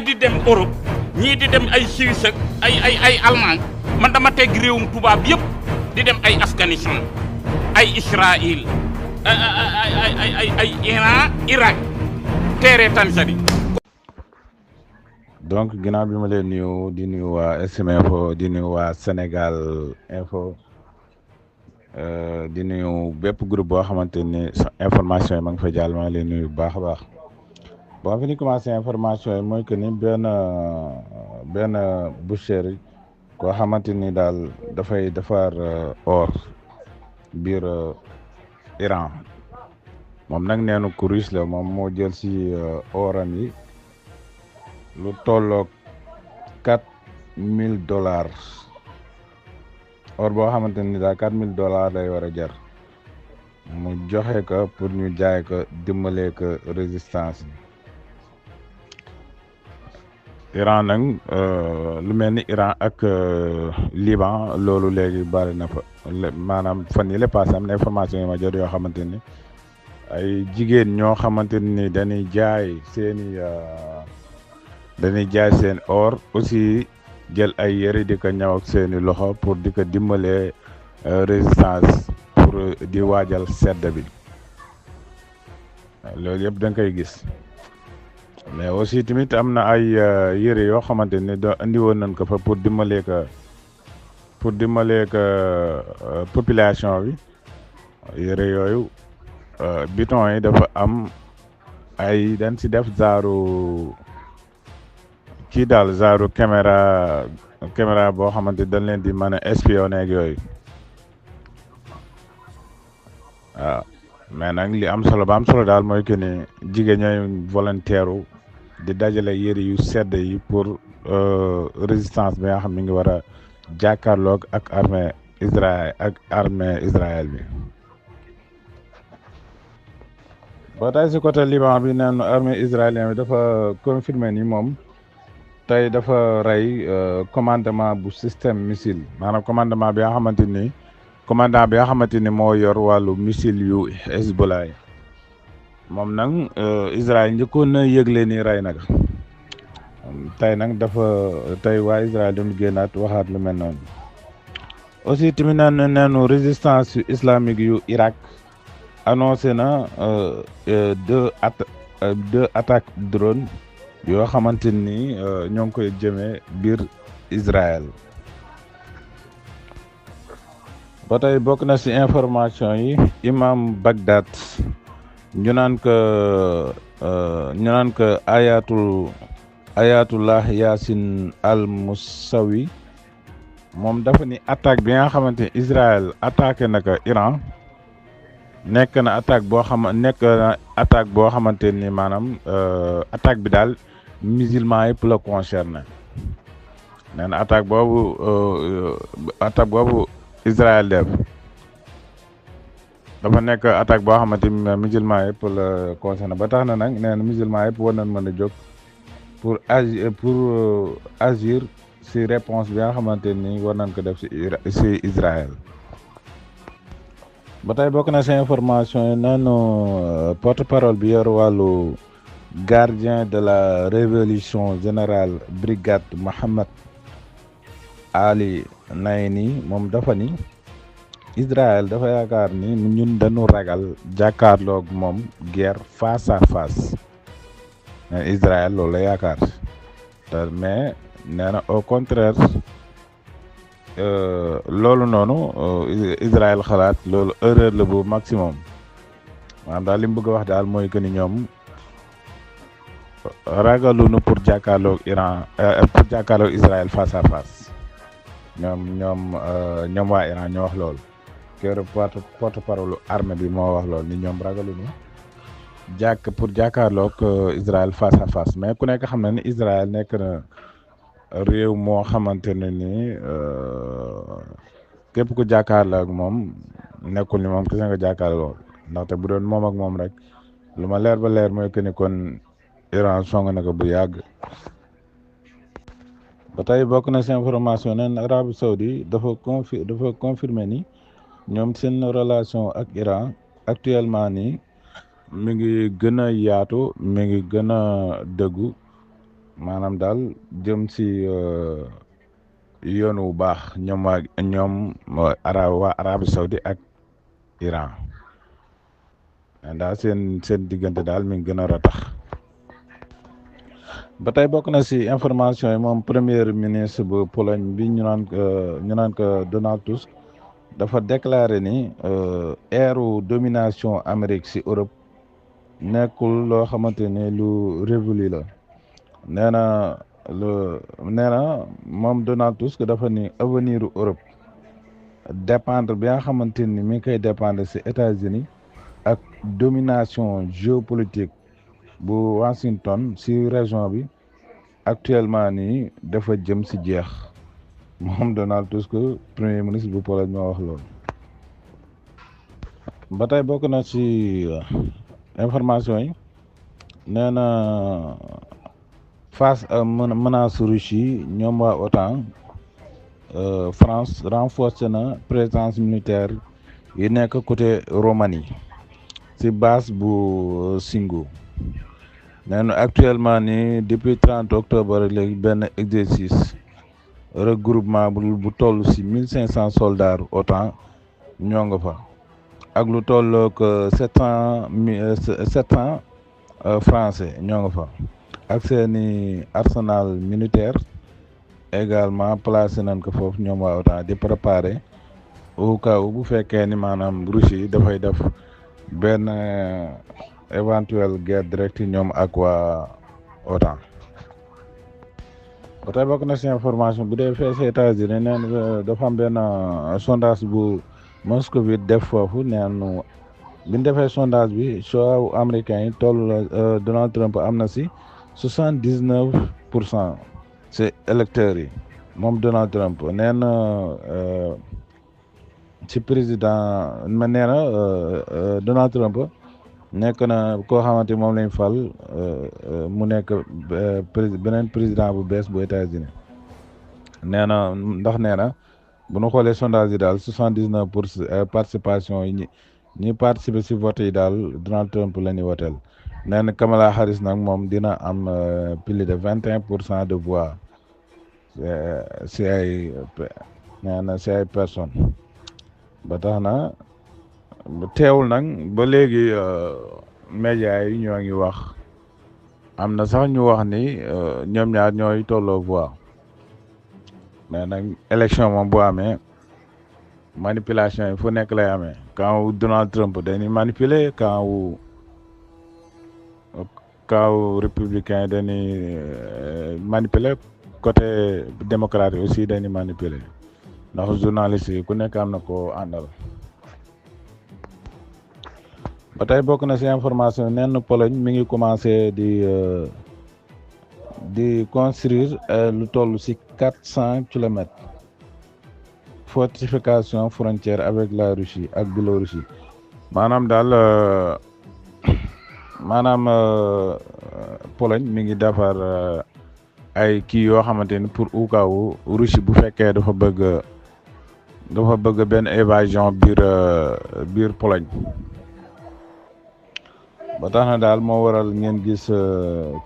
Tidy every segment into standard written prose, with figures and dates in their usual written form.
yi di dem Europe ñii di dem ay Suisse ak ay Allemagne man dama teg réewum tubaab yëpp di dem ay Afghanistan ay Israël ay Iran Irak teere Tanzanie. donc ginnaaw bi ma leen nuyu di nuyu waa SM Info di nuyu waa Sénégal Info di nuyu bépp groupe boo xamante ni information yi ma ngi fa jàll maa ngi leen nuyu bu baax a baax bon fi ñu commencé information yi mooy que ni benn boucherie koo xamante ni daal dafay defar or biir Iran moom nag neenu ku riche la moom moo jël si oram yi lu tolloog $4,000 or boo xamante ni daal $4,000 lay war a jar mu joxe ko pour ñu jaay ko dimbalee ko résistance bi Iran nag lu mel ni Iran ak Liban loolu léegi bari na fa maanaam fan yi la passé am na information yi ma jot yoo xamante ni ay jigéen ñoo xamante ni dañuy jaay seen or aussi jël ay yëre di ko ñaw ak seeni loxo pour di ko dimbalee résistance pour di waajal sedd bi loolu yëpp da nga koy gis mais aussi tamit am na ay yëre yoo xamante ni doo andi woon nañ ko fa pour dimbalee ko population bi yëre yooyu biton yi dafa am ay dañ si def zaaru kii daal zaaru caméra boo xamante dañ leen di mën a espionner ak yooyu waaw mais nag li am solo ba am solo daal mooy que ni jigéen ñooy volontaire di dajale yëre yu sedd yi pour résistance bi nga xam mi ngi war a jàkkaarloog ak armée Israël bi. ba tey si côté Liban bi neen armée israélien bi dafa confirmé ni moom tey dafa rey commandement bu système missile maanaam commandant bi nga xamante ni moo yor wàllu missile yu Hezbollah yi moom nag Israël njëkkoon na yëgle ni rey nag tey nag tey waa Israël doon génnaat waxaat lu mel noonu aussi tamit neenu résistance islamique yu Irak annoncé na deux attaques drone yoo xamante ni ñoo ngi koy jëmee biir Israël ba tey bokk na ci information yi imam Bagdad ñu naan ko ayatullah Yasin al Musawi moom dafa ni attaque bi nga xamante ni Israël attaqué na ko Iran nekk na attaque boo xamante ni maanaam attaque bi daal musulman yëpp la concerné nee na attaque boobu Israël def dafa nekk attaque boo xamante ni musulman yëpp la concerné ba tax na nag nee na musulman yëpp war nañ mën a jóg pour agir si réponse bi nga xamante ni war nañ ko def si Israël. ba tey bokk na si information yi naanu porte-parole bi yor wàllu gardien de la révolution générale brigade Mohamed Ali Nayni moom dafa ni Israël dafa yaakaar ni ñun dañu ragal jàkkaarloog moom guerre face à face mais Israël loolu la yaakaar mais nee na au contraire loolu noonu Israël xalaat loolu erreur la bu maximum maanaam daal li mu bëgg a wax daal mooy que ni ñoom ragaluñu pour jàkkaarloog Israël face à face ñoom waa Iran ñoo wax loolu kër porte-parole armée bi moo wax loolu ni ñoom ragaluñu pour jàkkaarloog Israël face à face mais ku nekk xam na ni Israël nekk na réew moo xamante ne ni képp ku jàkkaarloo ak moom nekkul ni moom kese nga jàkkaarloo ndaxte bu doon moom ak moom rek lu ma leer ba leer mooy que ni kon Iran song na ko bu yàgg. ba tey bokk na si information neen Arabie Saoudi dafa confirmer ni ñoom seen relation ak Iran actuellement nii mi ngi gën a yaatu mi ngi gën a dëggu maanaam daal jëm si yoon wu baax ñoom waa Arabie Saoudi ak Iran daal seen diggante daal mi ngi gën a ratax. ba tey bokk na si information yi moom premier ministre bu Pologne bi ñu naan ko Donald Tusk dafa déclaré ni ère domination Amérique si Europe nekkul loo xamante ne lu révolu la. nee na moom Donald Tusk dafa ni avenir Europe dépendre bi nga xamante ni mi ngi koy dépendre si États-Unis ak domination géopolitique bu Washington si région bi actuellement nii dafa jëm si jeex moom Donald Tusk premier ministre bu Pologne moo wax loolu. ba tey bokk na si information yi nee na face à menace Russie ñoom waa OTAN France renforcé na présence militaire yi nekk côté Roumanie ci base bu Singo nee na actuellement ni depuis 30 octobre rek léegi benn exercice regroupement bu toll ci 1500 soldats OTAN ñoo nga fa ak lu tollook 700 français ñoo nga fa ak seeni arsenal militaire également placé nañ ko foofu ñoom waa OTAN di préparer au cas où bu fekkee ni maanaam Russie dafay def benn éventuelle guerre directe ñoom ak waa OTAN. ba tey bokk na si information bu dee fee si États-Unis neen dafa am benn sondage bu Moscovite def foofu neen bi ñu defee sondage bi choix américain yi toll Donald Trump am na si 79% ci électeurs yi moom Donald Trump nee na ci président ma nee na Donald Trump nekk na koo xamante moom lañ fal mu nekk beneen président bu bees bu États-Unis nee na ndax nee na bu ñu xoolee sondage yi daal 79% participation yi ñi participer ci vote yi daal Donald Trump la ñuy woteel nee na Kamala Harris nag moom dina am plus de 21% de voix si ay nee na si ay personnes ba tax na teewul nag ba léegi médias yi ñoo ngi wax am na sax ñu wax ni ñoom ñaar ñooy tolloo voix mais nag élection moom bu amee manipulation yi fu nekk lay amee quand wu Donald Trump dañuy manipuler quand wu républicain dañuy manipuler côté démocrate yi aussi dañuy manipuler ndax journaliste yi ku nekk am na ko àndal. ba tey bokk na ci information neen Pologne mi ngi commencé di construire lu toll ci 400 kilomètres fortification frontière avec la Russie ak Biélorussie maanaam daal Pologne mi ngi defar ay kii yoo xamante ni pour au cas où Russie bu fekkee dafa bëgg benn évasion biir Pologne ba tax na daal moo waral ngeen gis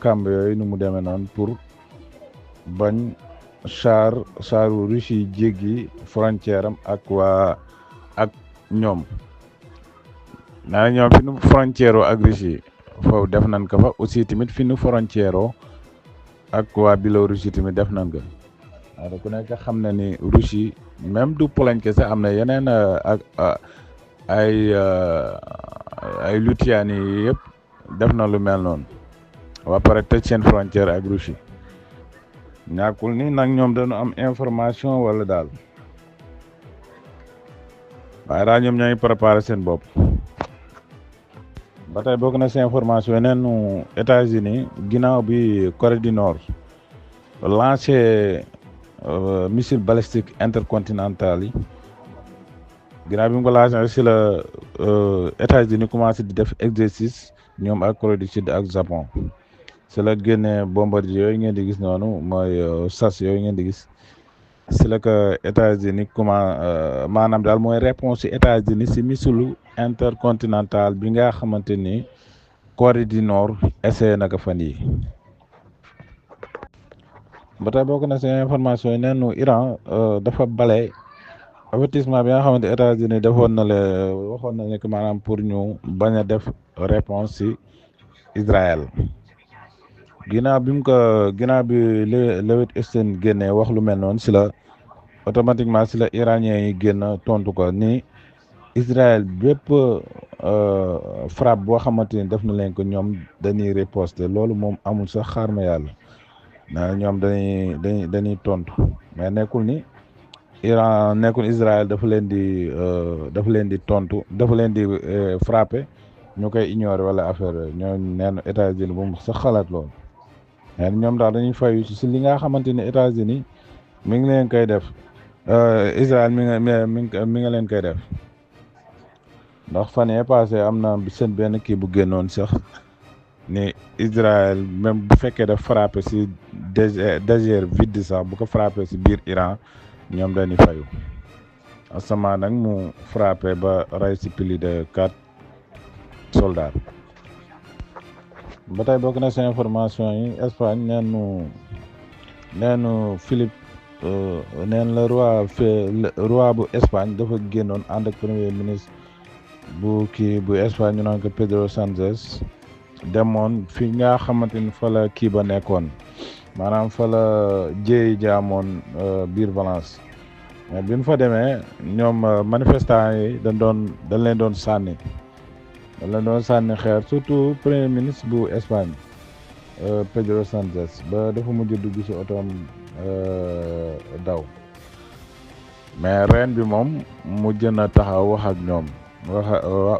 kamb yooyu nu mu demee noonu pour bañ chaaru Russie jéggi frontière am ak ñoom naa ñoom fi nu frontière ak Russie foofu def nañ ko fa aussi tamit fi nu frontière ak waa Biélorussie tamit def nañ ko waaw ku nekk xam na ni Russie même du Pologne kese am na yeneen ak ay Lituanie yi yëpp def na lu mel noonu ba pare tëj seen frontière ak Russie ñàkkul ni nag ñoom dañu am information wala daal waaye daal ñoom ñoo ngi préparé seen bopp. ba tey bokk na si information yeneen États-Unis ginnaaw bi Corée du Nord lancé missile balistique intercontinental yi ginnaaw bi mu ko lancé si la États-Unis commencé di def exercice ñoom ak Corée du Sud ak Japon si la génnee bombardier yooyu ngeen di gis noonu mooy sas yooyu ngeen di gis si la ko États-Unis maanaam daal mooy réponse si États-Unis si missile intercontinental bi nga xamante ni Corée du Nord essayé na ko fan yi ba tey bokk na si information yi neenu Iran dafa bale avertissement bi nga xamante États-Unis defoon na le waxoon na ne que maanaam pour ñu bañ a def réponse si Israël ginnaaw bi Lewit Esten génnee wax lu mel noonu si la automatiquement si la iranien yi génn tontu ko ni Israël bépp frappe boo xamante ni def na leen ko ñoom dañuy riposter loolu moom amul sax xaar ma yàlla na ñoom dañuy tontu mais nekkul ni Israël dafa leen di tontu dafa leen di frapper ñu koy ignorer wala affaire ñoo neen États-Unis bu mu sax xalaat loolu mais ñoom daal dañuy fayu si li nga xamante ni États-Unis mi ngi leen koy def Israël mi nga leen koy def ndax fan yee passé am na seen benn kii bu génnoon sax ni Israël même bu fekkee daf frappé si désert vide sax bu ko frappé si biir Iran ñoom dañuy fayu asamaan nag mu frappé ba rey si plus de 4 soldats ba tey bokk na si information yi Espagne neenu Philippe neen la roi bu Espagne dafa génnoon ànd ak premier ministre bu Espagne ñu naan ko Pedro Sánchez demoon fi nga xamante ni fa la kii ba nekkoon maanaam fa la jéey jaamoon biir Valence mais bi ñu fa demee ñoom manifestants yi dañ leen doon sànni xeer surtout premier ministre bu Espagne Pedro Sánchez ba dafa mujj dugg ci otoom daw mais ren bi moom mujj na taxaw wax ak ñoom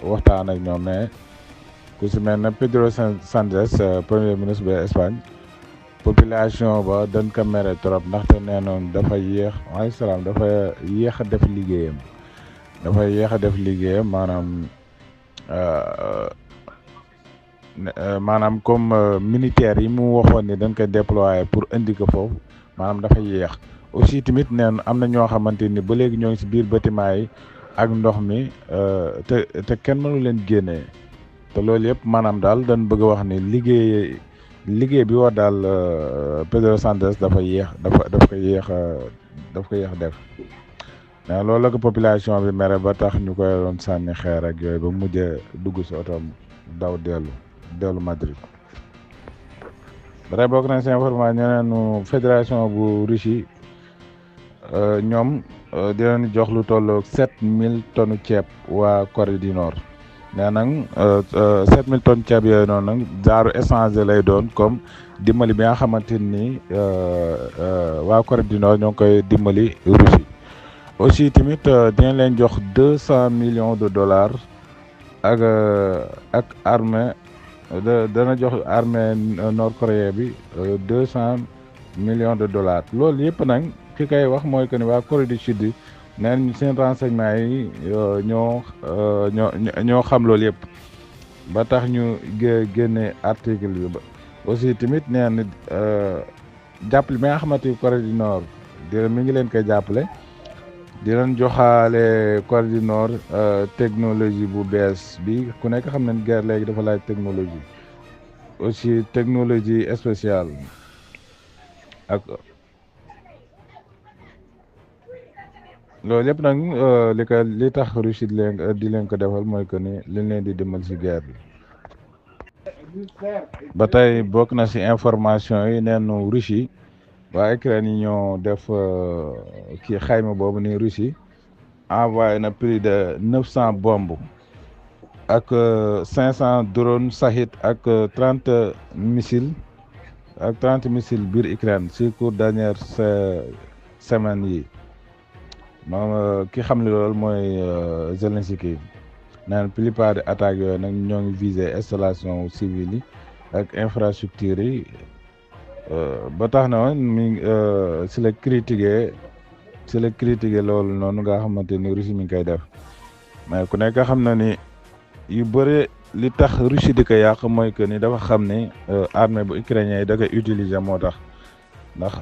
waxtaan ak ñoom mais ku si mel ne Pedro Sánchez premier ministre bu Espagne population ba dañ ko mere trop ndaxte nee noonu dafa yéex a def liggéeyam maanaam comme militaire yi mu waxoon ni dañ koy déployer pour indi ko foofu maanaam dafa yéex aussi tamit neen am na ñoo xamante ni ba léegi ñoo ngi si biir bâtiment yi ak ndox mi te kenn mënu leen génnee te loolu yëpp maanaam daal dañ bëgg a wax ni liggéey bi war daal Pedro Sánchez dafa ko yéex def mais loolu la ko population bi mere ba tax ñu koy doon sànni xeer ak yooyu ba mujj dugg si otoom daw dellu Madrid. ba tey bokk nañ si information ñeneen fédération bu Russie ñoom di leen jox lu tolloog 7000 tonnes ceeb waa Corée du Nord nee nag 7000 tonnes ceeb yooyu noonu nag jaaru échange lay doon comme dimbali bi nga xamante ni waa Corée du Nord ñoo ngi koy dimbali Russie aussi tamit dinañ leen jox $200 millions ak armée dana jox armée nord-coréen bi $200 millions loolu yëpp nag ki koy wax mooy que ni waa Corée du Sud neen seen renseignement yi ñoo xam loolu yëpp ba tax ñu génne article bi ba aussi tamit neen jàppale bi nga xamante ni Corée du Nord mi ngi leen koy jàppale di leen joxaale Corée du Nord technologie bu bees bi ku nekk xam nañ guerre léegi dafa laaj technologie aussi technologie spéciale ak loolu yëpp nag li tax Russie di leen ko defal mooy que ni liñ leen di dimbal ci guerre bi. ba tey bokk na ci information yi neenu Russie waa Ukraine yi ñoo def kii xayma boobu ni Russie envoyé na plus de 900 bombes ak 500 drones Shahid ak 30 missiles biir Ukraine ci cours dernière semaine yi moom ki xam ne loolu mooy Zelensky naan plupart des attaques yooyu nag ñoo ngi viser installation civile yi ak infrastructure yi ba tax na woon mi si la critiquer loolu noonu nga xamante ni Russie mi ngi koy def mais ku nekk xam na ni yu bëri li tax Russie di ko yàq mooy que ni dafa xam ni armée bu ukrainien yi da koy utiliser moo tax ndax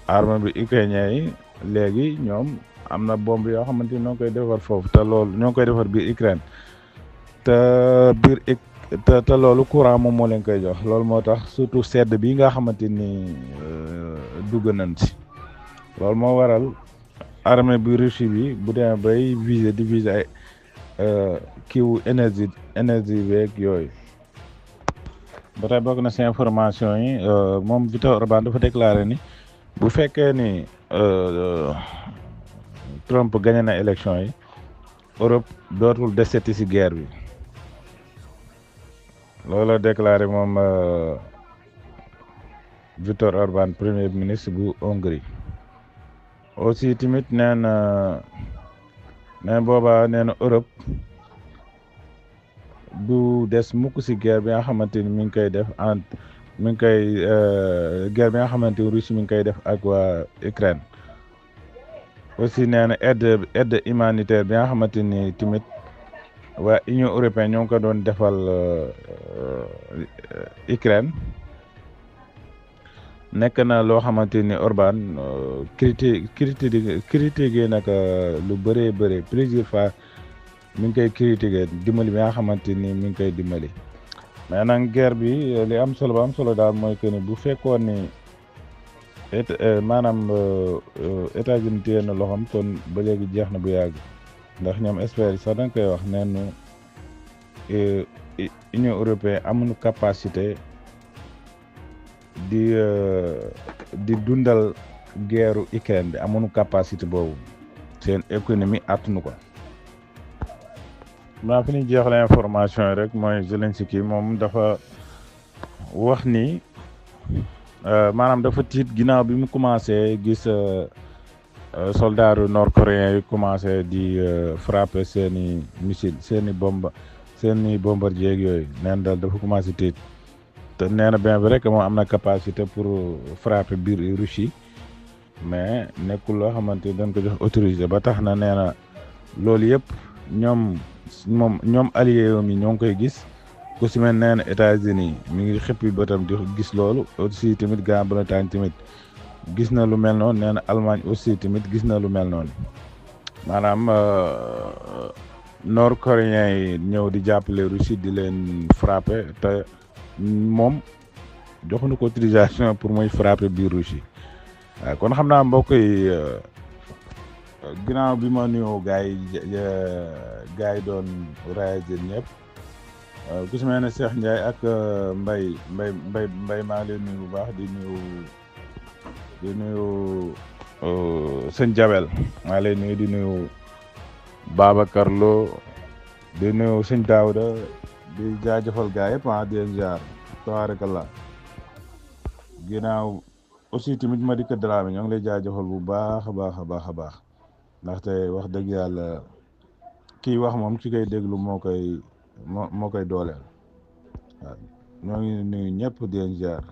armée bu ukrainien yi léegi ñoom am na bombe yoo xamante ni ñoo koy defar foofu te loolu ñoo koy defar biir Ukraine te loolu courant moom moo leen koy jox loolu moo tax surtout sedd bi nga xamante ni dugg nañ ci loolu moo waral armée bi Russie bi bu demee bay viser ay kiiwu énergie beeg yooyu ba tey bokk na ci information yi moom Viktor Orban dafa déclaré ni bu fekkee ni Trump gagné na élection yi Europe dootul deseti ci guerre bi loolu la déclaré moom Viktor Orban premier ministre bu Hongrie aussi tamit nee na boobaa nee na Europe du des mukk ci guerre bi nga xamante ni mi ngi koy def guerre bi nga xamante ni Russie mi ngi koy def ak waa Ukraine aussi nee na aide humanitaire bi nga xamante ni tamit waa Union européenne ñoo ngi ko doon defal Ukraine nekk na loo xamante ni Orban critiqué nag lu bëree plusieurs fois mi ngi koy critiqué dimbali bi nga xamante ni mi ngi koy dimbali mais nag guerre bi li am solo ba am solo daal mooy que ni bu fekkoon ni maanaam États-Unis téye na loxoom kon ba léegi jeex na bu yàgg ndax ñoom experts yi sax da nga koy wax neenu Union européenne amuñu capacité di dundal guerre Ukraine bi amuñu capacité boobu seen économie attunu ko maa fi ñu jeexale information yi rek mooy Zelensky moom dafa wax ni maanaam dafa tiit ginnaaw bi mu commencé gis soldats nord-coréens yi commencé di frapper seeni missile seeni bombardier yooyu neen daal dafa commencé tiit te nee na bien vrai que moom am na capacité pour frapper biir Russie mais nekkul loo xamante dañ ko jox autorisé ba tax na nee na loolu yëpp ñoom allié yoom yi ñoo ngi koy gis ku si mel nee na États-Unis mi ngi xëppi bëtam di gis loolu aussi tamit Grande-Bretagne tamit gis na lu mel noonu nee na Allemagne aussi tamit gis na lu mel noonu maanaam nord-coréens yi ñëw di jàppale Russie di leen frapper te moom joxuñu ko autorisation pour muy frapper biir Russie waaw kon xam naa mbokk yi ginnaaw bi ma nuyoo gars yi doon réagir ñëpp ku si mel ne Cheikh Ndiaye ak Mbaye maa ngi leen nuyu bu baax di nuyu sëñ Jabel maa ngi lay nuyu di nuyu Babacar Lo di nuyu sëñ Daouda di jaajëfal gars yëpp di leen ziar tabaarakallah ginnaaw aussi tamit ma di ko Dramé ñoo ngi lay jaajëfal bu baax a baax ndaxte wax dëgg yàlla kii wax moom ki koy déglu moo koy dooleel waaw ñoo ngi nuyu ñëpp di leen ziar